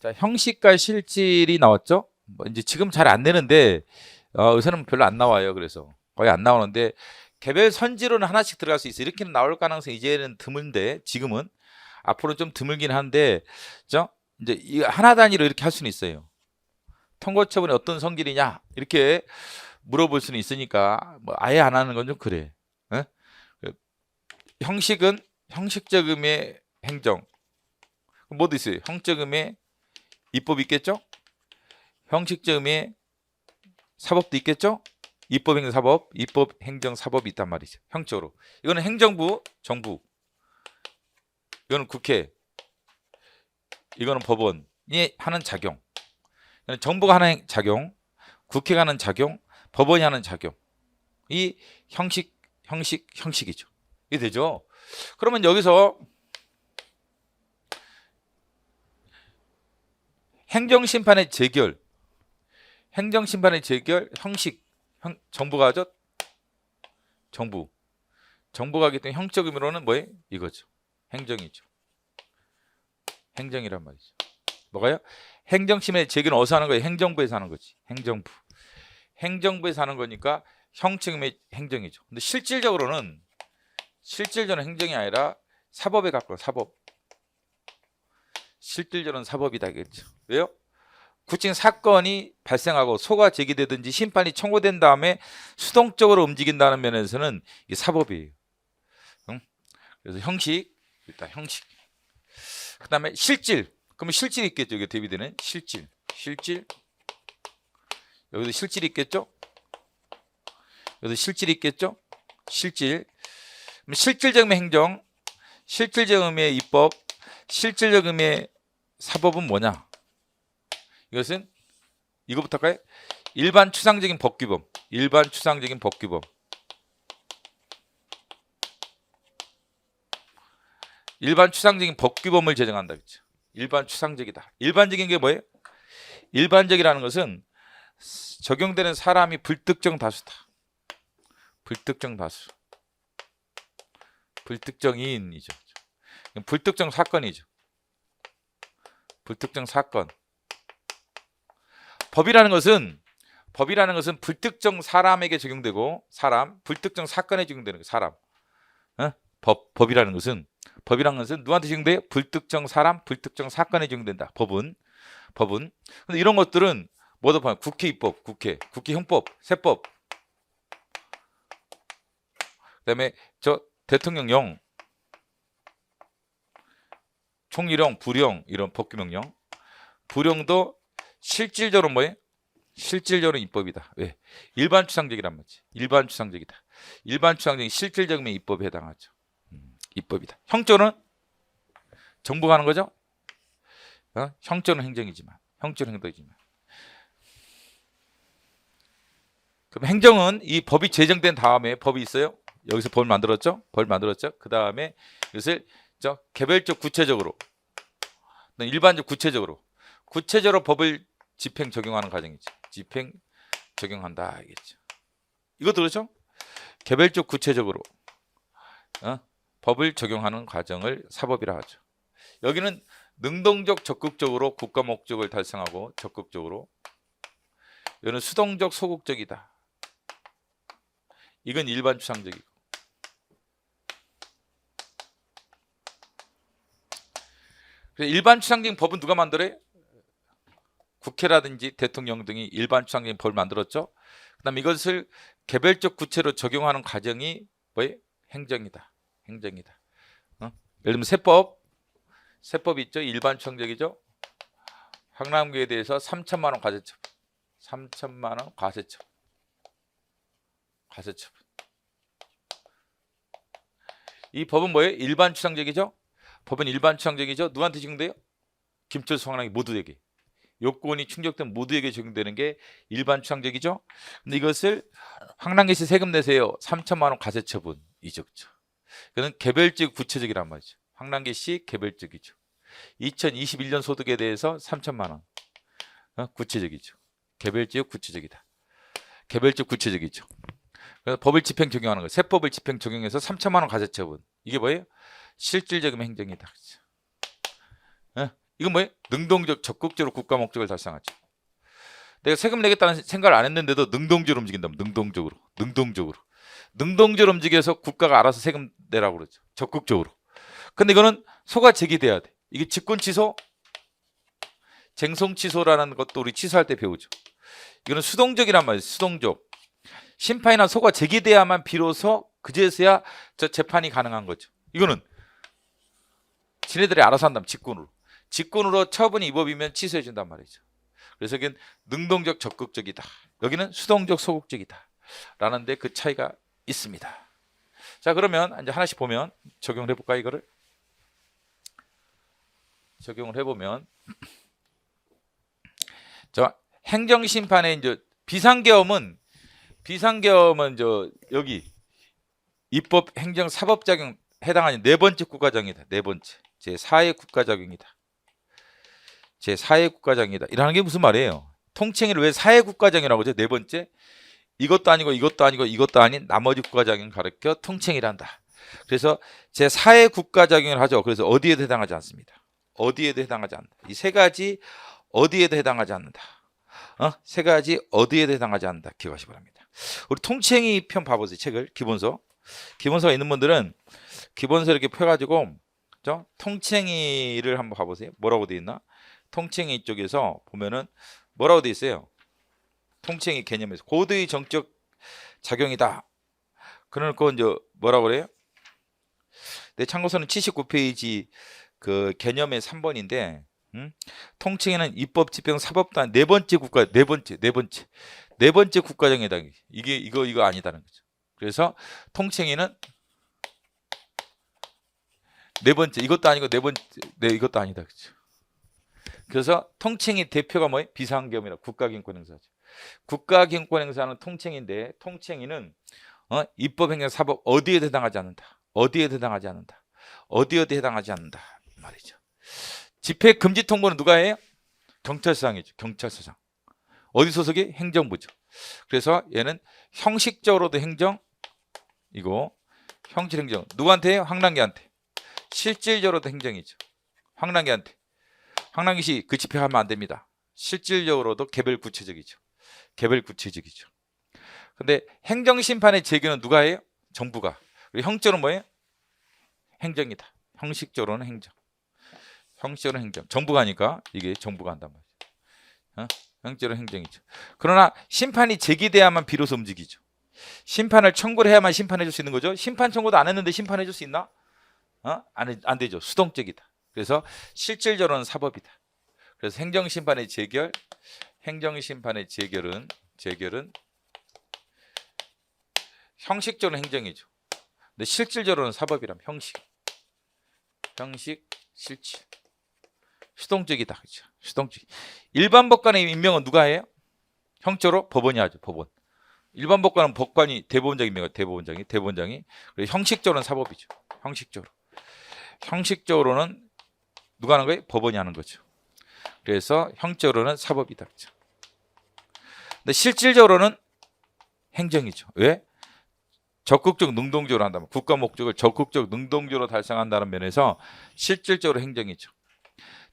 자, 형식과 실질이 나왔죠? 뭐 이제 지금 잘 안 내는데 요새는 별로 안 나와요. 그래서 거의 안 나오는데 개별 선지로는 하나씩 들어갈 수 있어요. 이렇게는 나올 가능성이 이제는 드문데 지금은 앞으로 좀 드물긴 한데 죠? 이제 이 하나 단위로 이렇게 할 수는 있어요. 통고 처분이 어떤 성질이냐 이렇게 물어볼 수는 있으니까 뭐 아예 안 하는 건 좀 그래. 어? 형식은 형식적 의미의 행정. 뭐도 있어요. 형적 의미의 입법이 있겠죠? 형식적 의미의 사법도 있겠죠? 입법, 행정, 사법, 입법, 행정, 사법이 있단 말이죠. 형적으로. 이거는 행정부, 정부. 이거는 국회. 이거는 법원이 하는 작용. 정부가 하는 작용, 국회가 하는 작용, 법원이 하는 작용. 이 형식이죠. 이게 되죠? 그러면 여기서 행정심판의 재결, 형식, 정부가 하죠? 정부가 하기 때문에 형적 의미로는 뭐예요? 이거죠. 행정이죠. 행정이란 말이죠. 뭐가요? 행정심의 재결은 어디서 하는 거예요? 행정부에서 하는 거지. 행정부에서 하는 거니까 형적 의미의 행정이죠. 근데 실질적으로는 행정이 아니라 사법에 가까워. 사법. 실질적으로는 사법이다겠죠. 왜요? 구체적인 사건이 발생하고 소가 제기되든지 심판이 청구된 다음에 수동적으로 움직인다는 면에서는 이게 사법이에요. 응? 그래서 형식, 일단 형식. 그 다음에 실질. 그러면 실질이 있겠죠. 이게 대비되는 실질. 여기도 실질이 있겠죠. 여기도 실질이 있겠죠. 실질. 그럼 실질적 의미의 행정, 실질적 의미의 입법, 실질적 의미의 사법은 뭐냐? 이것은 이거부터 할까요? 일반 추상적인 법규범. 일반 추상적인 법규범을 제정한다. 그렇죠? 일반 추상적이다. 일반적인 게 뭐예요? 일반적이라는 것은 적용되는 사람이 불특정 다수다. 불특정인이죠. 불특정 사건이죠. 불특정 사건. 법이라는 것은 불특정 사람에게 적용되고 불특정 사건에 적용되는 거예요. 사람. 법이라는 것은 누구한테 적용돼요? 불특정 사람, 불특정 사건에 적용된다. 법은. 근데 이런 것들은 뭐도 봐요. 국회 입법, 국회 형법, 세법. 그다음에 대통령령, 총리령, 부령 이런 법규명령. 부령도 실질적으로 뭐예요? 실질적으로 입법이다. 왜? 일반 추상적이란 말이지. 일반 추상적이다. 일반 추상적인 실질적인 입법에 해당하죠. 입법이다. 형적으로는 정부가 하는 거죠. 형적으로는 행정이지만. 그럼 행정은 이 법이 제정된 다음에 법이 있어요. 여기서 법을 만들었죠. 그 다음에 이것을 개별적 구체적으로, 일반적 구체적으로 법을 집행 적용하는 과정이죠. 집행 적용한다 알겠죠. 이것도 그렇죠. 개별적 구체적으로 법을 적용하는 과정을 사법이라 하죠. 여기는 능동적 적극적으로 국가 목적을 달성하고 적극적으로. 이거는 수동적 소극적이다. 이건 일반 추상적이고. 그래서 일반 추상적인 법은 누가 만들어요? 국회라든지 대통령 등이 일반 추상적인 법을 만들었죠. 그 다음에 이것을 개별적 구체로 적용하는 과정이 뭐예요? 행정이다. 예를 들면 세법 있죠. 일반 추상적이죠. 황남규에 대해서 3천만 원 과세처분. 3천만 원 과세처분. 이 법은 뭐예요? 일반 추상적이죠. 누구한테 적용돼요? 김철수, 황남규 모두에게. 요건이 충족된 모두에게 적용되는 게 일반 추상적이죠. 근데 이것을 황남기 씨 세금 내세요. 3천만 원 과세처분이죠. 그는 개별적 구체적이란 말이죠. 황남기 씨 개별적이죠. 2021년 소득에 대해서 3천만 원 구체적이죠. 개별적 구체적이다. 그래서 법을 집행 적용하는 거예요. 세법을 집행 적용해서 3천만 원 과세처분. 이게 뭐예요? 실질적인 행정이다. 이건 뭐예요? 능동적 적극적으로 국가 목적을 달성하죠. 내가 세금 내겠다는 생각을 안 했는데도 능동적으로 움직인다면 능동적으로 움직여서 국가가 알아서 세금 내라고 그러죠. 적극적으로. 근데 이거는 소가 제기돼야 돼. 이게 직권 취소, 쟁송 취소라는 것도 우리 취소할 때 배우죠. 이거는 수동적이란 말이에요. 수동적. 심판이나 소가 제기돼야만 비로소 그제서야 저 재판이 가능한 거죠. 이거는 지네들이 알아서 한다면 직권으로 처분이 이 법이면 취소해 준단 말이죠. 그래서 여기는 능동적 적극적이다. 여기는 수동적 소극적이다. 라는데 그 차이가 있습니다. 자, 그러면 이제 하나씩 보면 적용을 해볼까? 이거를 적용을 해보면 자, 행정심판의 이제 비상계엄은 저 여기 입법, 행정, 사법작용 해당하는 네 번째 국가정이다. 네 번째 제4의 국가작용이다. 제4의 국가정이다. 이라는 게 무슨 말이에요? 통칭을 왜 4의 국가정이라고 하죠? 네 번째 이것도 아니고 이것도 아니고 이것도 아닌 나머지 국가작용 가르쳐 통칭이란다. 그래서 제4의 국가작용을 하죠. 그래서 어디에도 해당하지 않습니다. 어디에도 해당하지 않는다. 이 세 가지 어디에도 해당하지 않는다. 세 가지 어디에도 해당하지 않는다. 기억하시기 바랍니다. 우리 통칭이 편 봐보세요. 책을 기본서가 있는 분들은 기본서 이렇게 펴가지고 통칭이를 한번 봐보세요. 뭐라고 되어 있나? 통칭이 쪽에서 보면은 뭐라고 되어 있어요? 통칭이 개념에서 고도의 정적 작용이다. 그러니까 이제 뭐라고 그래요? 내 참고서는 79페이지 그 개념의 3번인데 통칭에는 입법, 집행, 사법단 네 번째 국가정이다. 이거 아니다는 거죠. 그래서 통칭에는 네 번째 이것도 아니고 네 번째 이것도 아니다. 그렇죠. 그래서 통칭이 대표가 뭐예요? 비상계엄이라 국가기능권행사죠. 국가기능권행사는 통칭인데 통칭이는 입법, 행정, 사법 어디에도 해당하지 않는다. 어디에도 해당하지 않는다 말이죠. 집회 금지 통보는 누가 해요? 경찰서장이죠. 경찰서장. 어디 소속이? 행정부죠. 그래서 얘는 형식적으로도 행정, 이거 형질행정. 누구한테 해요? 황랑기한테. 실질적으로도 행정이죠. 황랑기한테. 황랑기시 그 집회하면 안 됩니다. 실질적으로도 개별 구체적이죠. 근데 행정심판의 제기는 누가 해요? 정부가. 그리고 형적으로는 뭐예요? 행정이다. 형식적으로는 행정. 정부가 하니까 이게 정부가 한단 말이죠. 형적으로는 행정이죠. 그러나 심판이 제기돼야만 비로소 움직이죠. 심판을 청구를 해야만 심판해 줄 수 있는 거죠. 심판 청구도 안 했는데 심판해 줄 수 있나? 안 되죠. 수동적이다. 그래서 실질적으로는 사법이다. 그래서 행정심판의 재결은 형식적으로는 행정이죠. 근데 실질적으로는 사법이라면 형식, 실질. 수동적이다. 그렇죠. 수동적. 일반 법관의 임명은 누가 해요? 형적으로 법원이 하죠. 법원. 일반 법관은 법관이 대법원장이 임명해요. 대법원장이. 그리고 형식적으로는 사법이죠. 형식적으로는 누가 하는 거예요? 법원이 하는 거죠. 그래서 형적으로는 사법이다. 그렇죠. 근데 실질적으로는 행정이죠. 왜? 적극적 능동적으로 한다면 국가 목적을 적극적 능동적으로 달성한다는 면에서 실질적으로 행정이죠.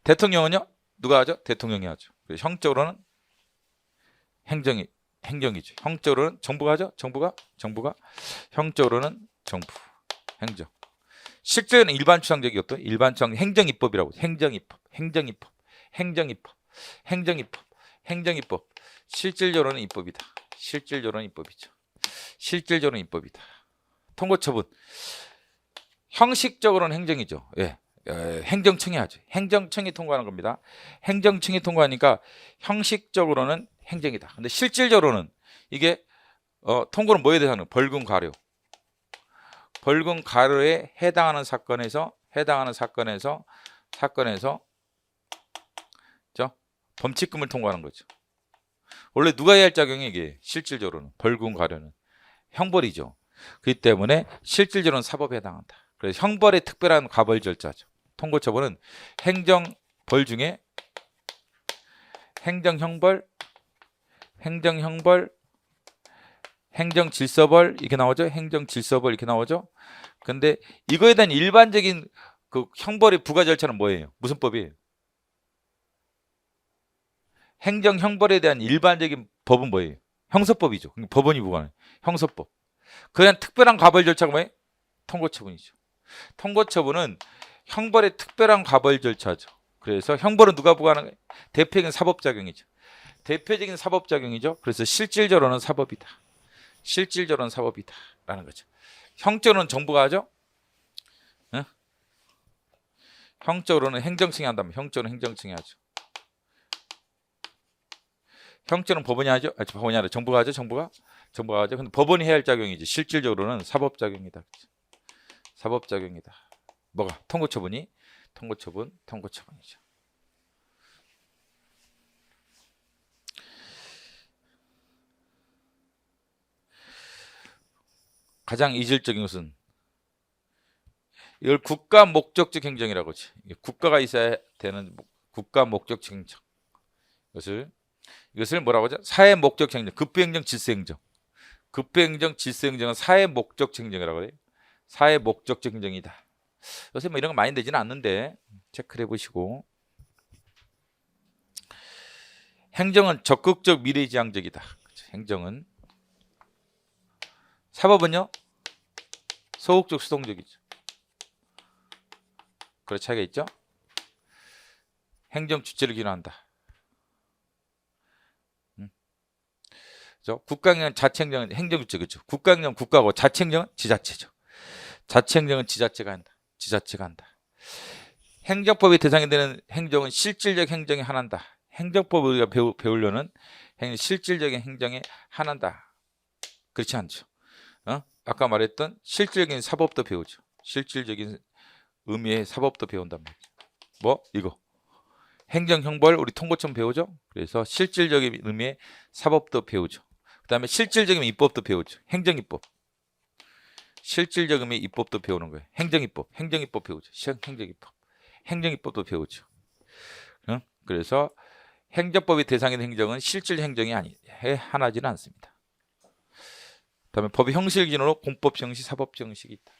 대통령은요? 누가 하죠? 대통령이 하죠. 그래서 형적으로는 행정이죠. 형적으로는 정부가 하죠. 정부가 형적으로는 정부, 행정. 실제는 일반 추상적이었고 일반추상 행정입법이라고. 행정입법. 실질적으로는 입법이다. 실질적으로는 입법이다. 통고처분. 형식적으로는 행정이죠. 예. 행정청이 하죠. 행정청이 통과하는 겁니다. 행정청이 통과하니까 형식적으로는 행정이다. 근데 실질적으로는 이게 통고는 뭐에 대한 벌금 과료에 해당하는 사건에서 범칙금을 통과하는 거죠. 원래 누가 해야 할 작용이 이게 실질적으로는 벌금 과료는 형벌이죠. 그렇기 때문에 실질적으로는 사법에 해당한다. 그래서 형벌의 특별한 가벌 절차죠. 통고처분은 행정벌 중에 행정형벌, 행정질서벌 이렇게 나오죠. 행정질서벌 이렇게 나오죠. 근데 이거에 대한 일반적인 그 형벌의 부과 절차는 뭐예요? 무슨 법이에요? 행정 형벌에 대한 일반적인 법은 뭐예요? 형사법이죠. 법원이 부과하는 형사법. 그냥 특별한 가벌 절차가 뭐예요? 통고처분이죠. 통고처분은 형벌의 특별한 가벌 절차죠. 그래서 형벌은 누가 부과하는 거예요? 대표적인 사법작용이죠. 대표적인 사법작용이죠. 그래서 실질적으로는 사법이다. 실질적으로는 사법이다. 라는 거죠. 형적으로는 정부가 하죠. 응? 형적으로는 행정청이 한다면 형적으로는 행정청이 하죠. 형적으로는 법원이 하죠. 법원이 아니라 정부가 하죠. 정부가 하죠. 근데 법원이 해야 할 작용이지. 실질적으로는 사법작용이다. 사법작용이다. 뭐가? 통고처분이죠. 가장 이질적인 것은 이걸 국가 목적적 행정이라고 하지. 국가가 있어야 되는 국가 목적적 행정. 이것을 뭐라고 하죠? 사회 목적 행정, 급부행정, 질서행정. 급부행정, 질서행정은 사회 목적 행정이라고 해요. 사회 목적적 행정이다. 요새 뭐 이런 거 많이 되지는 않는데 체크를 해보시고. 행정은 적극적 미래지향적이다. 그렇죠? 행정은. 사법은요? 소극적 수동적이죠. 그런 차이가 있죠. 행정 주체를 기능한다. 국가행정, 자치행정은 행정주체 그렇죠. 국가행정 국가고 자치행정은 지자체죠. 자치행정은 지자체가 한다. 행정법의 대상이 되는 행정은 실질적 행정에 한한다. 행정법을 우리가 배우려는 실질적인 행정에 한한다. 그렇지 않죠. 아까 말했던 실질적인 사법도 배우죠. 실질적인 의미의 사법도 배운단 말이죠. 뭐 이거 행정 형벌 우리 통고처분 배우죠. 그래서 실질적인 의미의 사법도 배우죠. 그 다음에 실질적인 입법도 배우죠. 행정입법. 실질적 의미의 입법도 배우는 거예요. 행정입법 배우죠. 행정입법도 배우죠. 그래서 행정법이 대상이 되는 행정은 실질 행정이 하나지는 않습니다. 그 다음에 법의 형식 기준으로 공법 정식, 사법 정식이 있다.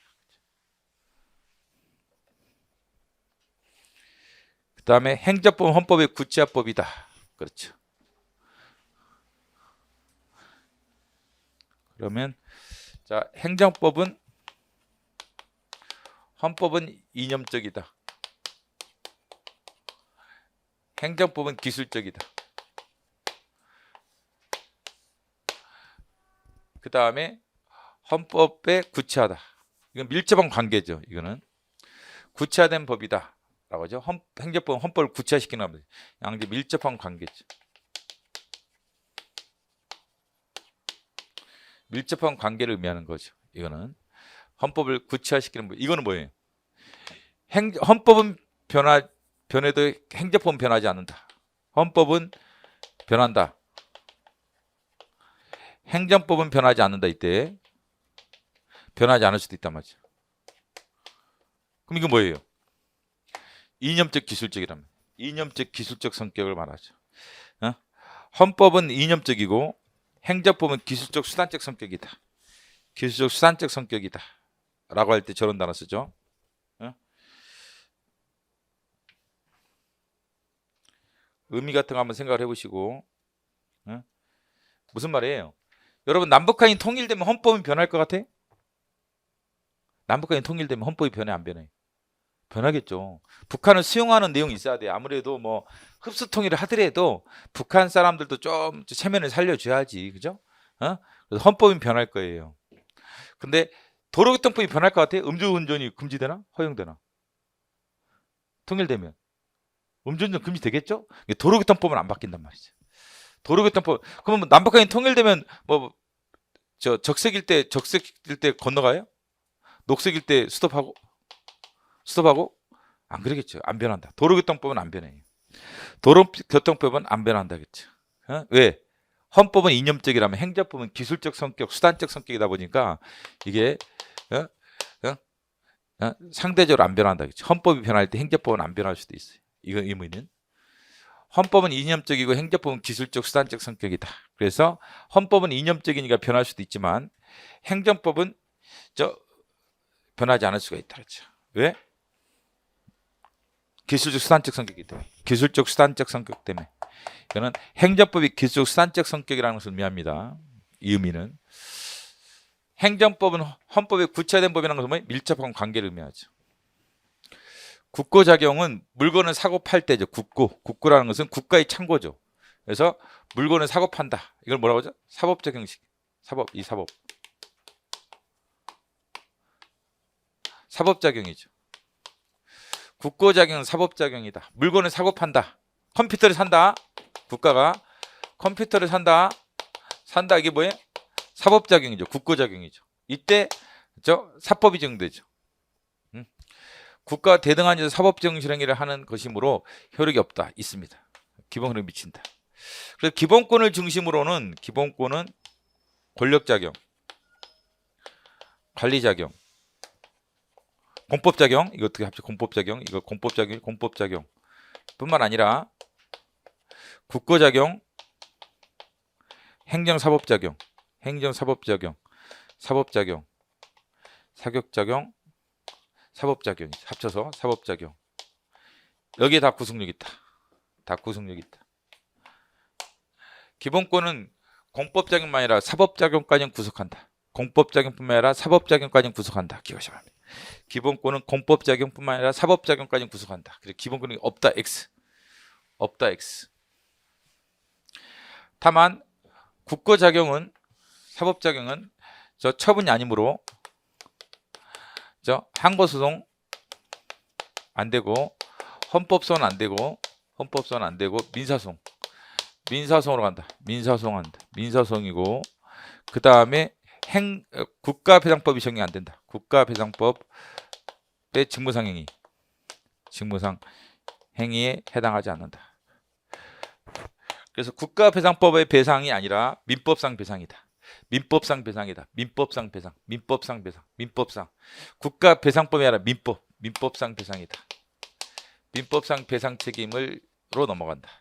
그 다음에 행정법은 헌법의 구체화법이다. 그렇죠. 그러면 자, 행정법은 헌법은 이념적이다. 행정법은 기술적이다. 그 다음에 헌법에 구체하다. 이건 밀접한 관계죠. 이거는 구체화된 법이다. 라고 하죠. 행정법은 헌법을 구체화시키는 겁니다. 양대 밀접한 관계죠. 밀접한 관계를 의미하는 거죠. 이거는 헌법을 구체화시키는 법. 이거는 뭐예요? 헌법은 변해도 행정법은 변하지 않는다. 헌법은 변한다. 행정법은 변하지 않는다. 이때 변하지 않을 수도 있단 말이죠. 그럼 이거 뭐예요? 이념적 기술적이라면 이념적 기술적 성격을 말하죠. 헌법은 이념적이고 행정법은 기술적 수단적 성격이다. 기술적 수단적 성격이다. 라고 할 때 저런 단어 쓰죠. 의미 같은 거 한번 생각을 해보시고. 무슨 말이에요? 여러분 남북한이 통일되면 헌법이 변할 것 같아? 남북한이 통일되면 헌법이 변해 안 변해? 변하겠죠. 북한을 수용하는 내용이 있어야 돼. 아무래도 뭐 흡수 통일을 하더라도 북한 사람들도 좀 체면을 살려줘야지, 그죠? 그래서 헌법이 변할 거예요. 근데 도로교통법이 변할 것 같아? 음주운전이 금지되나? 허용되나? 통일되면 음주운전 금지되겠죠? 도로교통법은 안 바뀐단 말이죠. 도로교통법 그러면 남북한이 통일되면 뭐 저 적색일 때 건너가요? 녹색일 때 스톱하고 안 그러겠죠. 안 변한다. 도로교통법은 안 변해요. 도로교통법은 안 변한다겠죠. 왜? 헌법은 이념적이라면 행정법은 기술적 성격, 수단적 성격이다 보니까 이게 상대적으로 안 변한다겠죠. 헌법이 변할 때 행정법은 안 변할 수도 있어요. 이건 의미는 헌법은 이념적이고 행정법은 기술적, 수단적 성격이다. 그래서 헌법은 이념적이니까 변할 수도 있지만 행정법은 변하지 않을 수가 있다. 그렇죠. 왜? 기술적 수단적 성격이기 때문에. 기술적 수단적 성격 때문에. 이거는 행정법이 기술적 수단적 성격이라는 것을 의미합니다. 이 의미는. 행정법은 헌법에 구체화된 법이라는 것은 뭐예요? 밀접한 관계를 의미하죠. 국고작용은 물건을 사고 팔 때죠. 국고라는 것은 국가의 창고죠. 그래서 물건을 사고 판다. 이걸 뭐라고 하죠? 사법적 형식. 이 사법. 사법작용이죠. 국고작용은 사법작용이다. 물건을 사고 판다. 컴퓨터를 산다. 국가가 컴퓨터를 산다. 이게 뭐예요? 사법작용이죠. 국고작용이죠. 이때 사법이 적용되죠. 국가가 대등한 사법적 실행을 하는 것이므로 효력이 없다. 있습니다. 기본권을 미친다. 그래서 기본권을 중심으로는 기본권은 권력작용, 관리작용, 공법작용, 이거 어떻게 합쳐? 공법작용, 이거 공법작용 뿐만 아니라 국고작용, 행정사법작용, 사법작용, 사격작용, 사법작용이 합쳐서 사법작용. 여기에 다 구속력 있다. 기본권은 공법작용만 아니라 사법작용까지 구속한다. 공법작용뿐만 아니라 사법작용까지 구속한다. 기억하셔야 합니다. 기본권은 공법작용뿐만 아니라 사법작용까지 구속한다. 그래서 기본권이 없다. X. 다만 국고작용은 사법작용은 처분이 아니므로 항고소송 안 되고 헌법소원 안 되고 민사소송으로 간다. 민사소송이고 그 다음에 국가배상법이 적용이 안 된다. 국가배상법의 직무상 행위에 해당하지 않는다. 그래서 국가배상법의 배상이 아니라 민법상 배상이다. 민법상. 국가배상법이 아니라 민법상 배상이다. 민법상 배상 책임으로 넘어간다.